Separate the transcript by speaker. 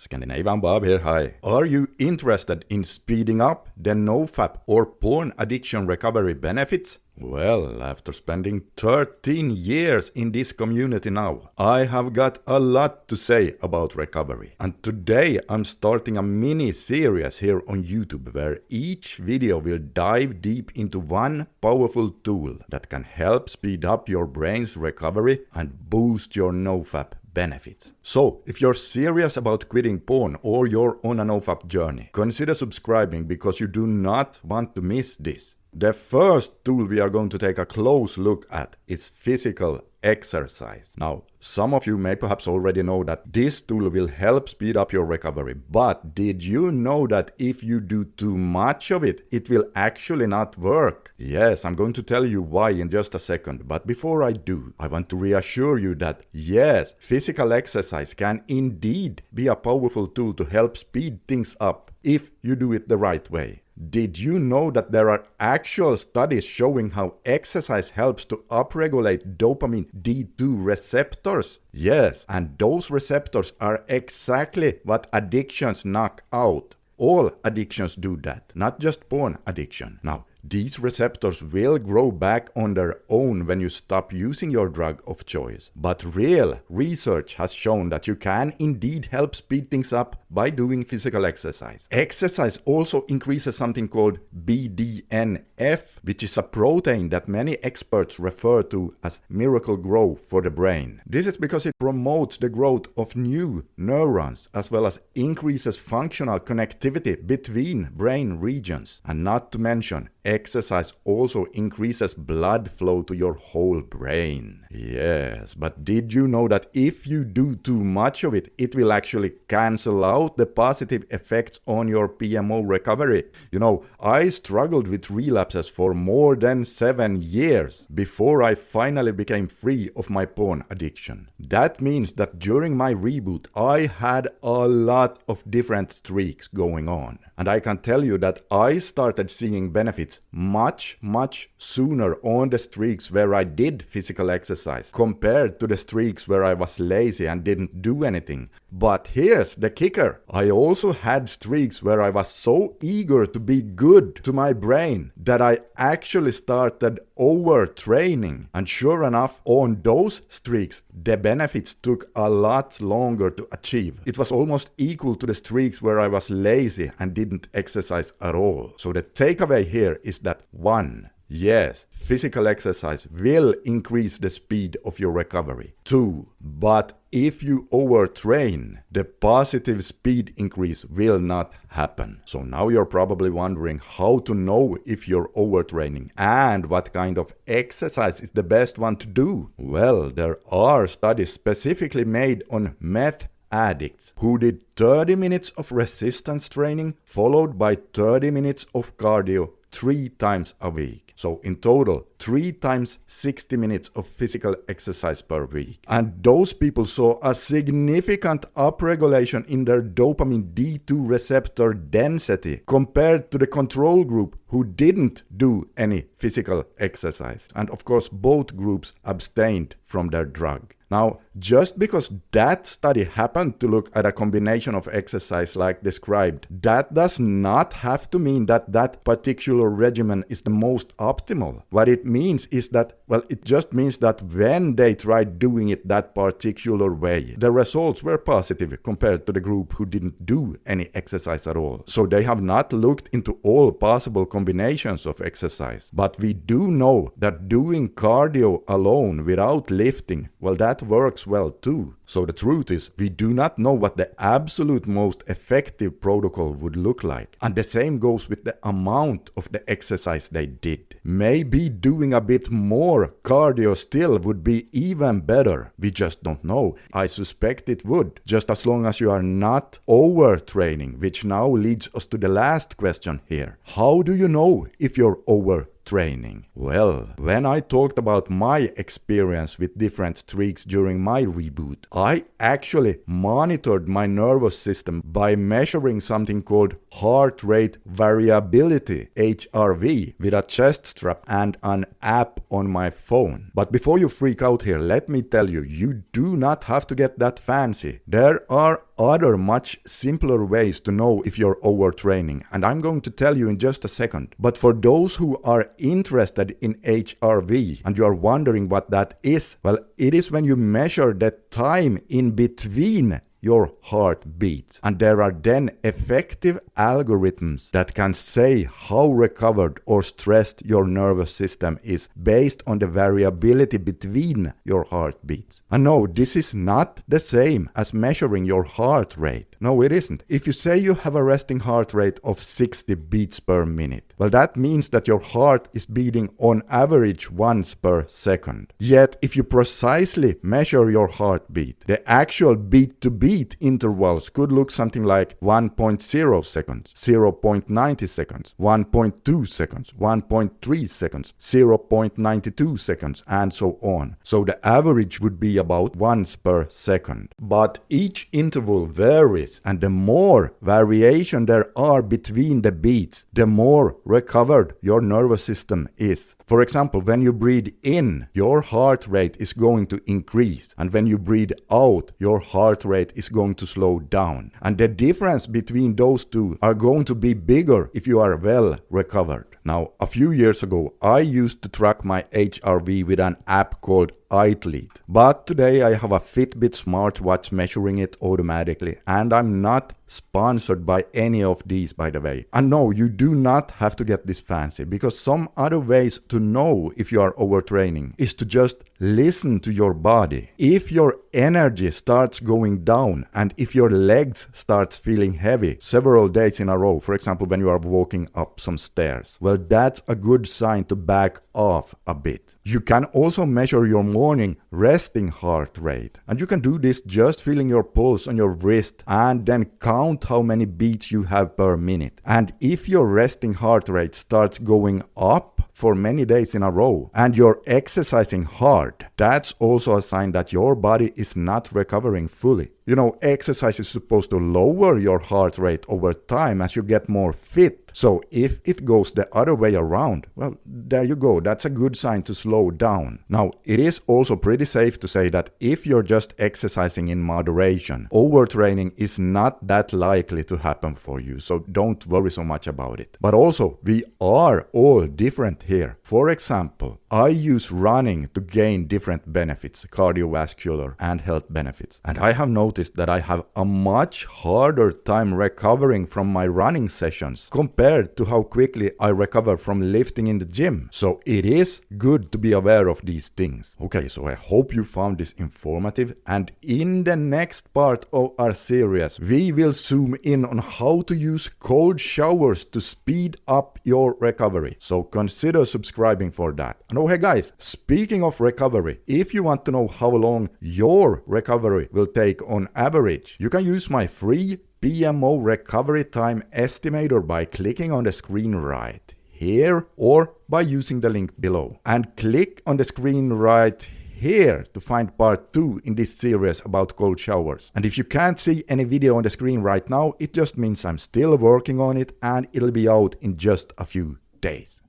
Speaker 1: Scandinavian Bob here, hi. Are you interested in speeding up the NoFap or porn addiction recovery benefits? Well, after spending 13 years in this community now, I have got a lot to say about recovery. And today I'm starting a mini series here on YouTube where each video will dive deep into one powerful tool that can help speed up your brain's recovery and boost your NoFap benefits. So, if you're serious about quitting porn or you're on a NoFap journey, consider subscribing because you do not want to miss this. The first tool we are going to take a close look at is physical exercise. Now, some of you may perhaps already know that this tool will help speed up your recovery, but did you know that if you do too much of it, it will actually not work? Yes, I'm going to tell you why in just a second, but before I do, I want to reassure you that yes, physical exercise can indeed be a powerful tool to help speed things up if you do it the right way. Did you know that there are actual studies showing how exercise helps to upregulate dopamine D2 receptors? Yes, and those receptors are exactly what addictions knock out. All addictions do that, not just porn addiction. Now, these receptors will grow back on their own when you stop using your drug of choice. But real research has shown that you can indeed help speed things up by doing physical exercise. Exercise also increases something called BDNF, which is a protein that many experts refer to as miracle grow for the brain. This is because it promotes the growth of new neurons as well as increases functional connectivity between brain regions. And not to mention, exercise also increases blood flow to your whole brain. Yes, but did you know that if you do too much of it, it will actually cancel out the positive effects on your PMO recovery? You know, I struggled with relapses for more than 7 years before I finally became free of my porn addiction. That means that during my reboot, I had a lot of different streaks going on. And I can tell you that I started seeing benefits much sooner on the streaks where I did physical exercise compared to the streaks where I was lazy and didn't do anything. But here's the kicker. I also had streaks where I was so eager to be good to my brain that I actually started overtraining. And sure enough, on those streaks, the benefits took a lot longer to achieve. It was almost equal to the streaks where I was lazy and didn't exercise at all. So the takeaway here is that 1. Yes, physical exercise will increase the speed of your recovery. 2. But if you overtrain, the positive speed increase will not happen. So now you're probably wondering how to know if you're overtraining and what kind of exercise is the best one to do. Well, there are studies specifically made on meth addicts who did 30 minutes of resistance training followed by 30 minutes of cardio 3 times a week. So in total, 3 times 60 minutes of physical exercise per week. And those people saw a significant upregulation in their dopamine D2 receptor density compared to the control group who didn't do any physical exercise. And of course, both groups abstained from their drug. Now, just because that study happened to look at a combination of exercise like described, that does not have to mean that that particular regimen is the most optimal. What it means is that, well, it just means that when they tried doing it that particular way, the results were positive compared to the group who didn't do any exercise at all. So they have not looked into all possible combinations of exercise. But we do know that doing cardio alone without lifting, well, that works well too. So the truth is, we do not know what the absolute most effective protocol would look like. And the same goes with the amount of the exercise they did. Maybe doing a bit more cardio still would be even better. We just don't know. I suspect it would, just as long as you are not overtraining, which now leads us to the last question here. How do you know if you're overtraining? Well, when I talked about my experience with different streaks during my reboot, I actually monitored my nervous system by measuring something called heart rate variability, HRV, with a chest strap and an app on my phone. But before you freak out here, let me tell you, you do not have to get that fancy. There are other much simpler ways to know if you're overtraining, and I'm going to tell you in just a second. But for those who are interested in HRV and you are wondering what that is, well, it is when you measure the time in between your heartbeats, and there are then effective algorithms that can say how recovered or stressed your nervous system is based on the variability between your heartbeats. And no, this is not the same as measuring your heart rate. No, it isn't. If you say you have a resting heart rate of 60 beats per minute, well, that means that your heart is beating on average once per second. Yet, if you precisely measure your heartbeat, the actual beat-to-beat intervals could look something like 1.0 seconds, 0.90 seconds, 1.2 seconds, 1.3 seconds, 0.92 seconds, and so on. So the average would be about once per second. But each interval varies, and the more variation there are between the beats, the more recovered your nervous system is. For example, when you breathe in, your heart rate is going to increase, and when you breathe out, your heart rate is going to slow down. And the difference between those two are going to be bigger if you are well recovered. Now, a few years ago, I used to track my HRV with an app called Athlete. But today I have a Fitbit smartwatch measuring it automatically, and I'm not sponsored by any of these, by the way. And no, you do not have to get this fancy, because some other ways to know if you are overtraining is to just listen to your body. If your energy starts going down and if your legs starts feeling heavy several days in a row, for example when you are walking up some stairs, well, that's a good sign to back off a bit. You can also measure your morning resting heart rate, and you can do this just feeling your pulse on your wrist and then count how many beats you have per minute. And if your resting heart rate starts going up for many days in a row and you're exercising hard, that's also a sign that your body is not recovering fully. You know, exercise is supposed to lower your heart rate over time as you get more fit. So if it goes the other way around, well, there you go. That's a good sign to slow down. Now, it is also pretty safe to say that if you're just exercising in moderation, overtraining is not that likely to happen for you. So don't worry so much about it. But also, we are all different here. For example, I use running to gain different benefits, cardiovascular and health benefits. And I have noticed that I have a much harder time recovering from my running sessions compared to how quickly I recover from lifting in the gym. So it is good to be aware of these things. Okay, so I hope you found this informative, and in the next part of our series we will zoom in on how to use cold showers to speed up your recovery. So consider subscribing for that. And oh hey guys, speaking of recovery, if you want to know how long your recovery will take on average, you can use my free PMO recovery time estimator by clicking on the screen right here or by using the link below. And click on the screen right here to find part 2 in this series about cold showers. And if you can't see any video on the screen right now, it just means I'm still working on it and it'll be out in just a few days.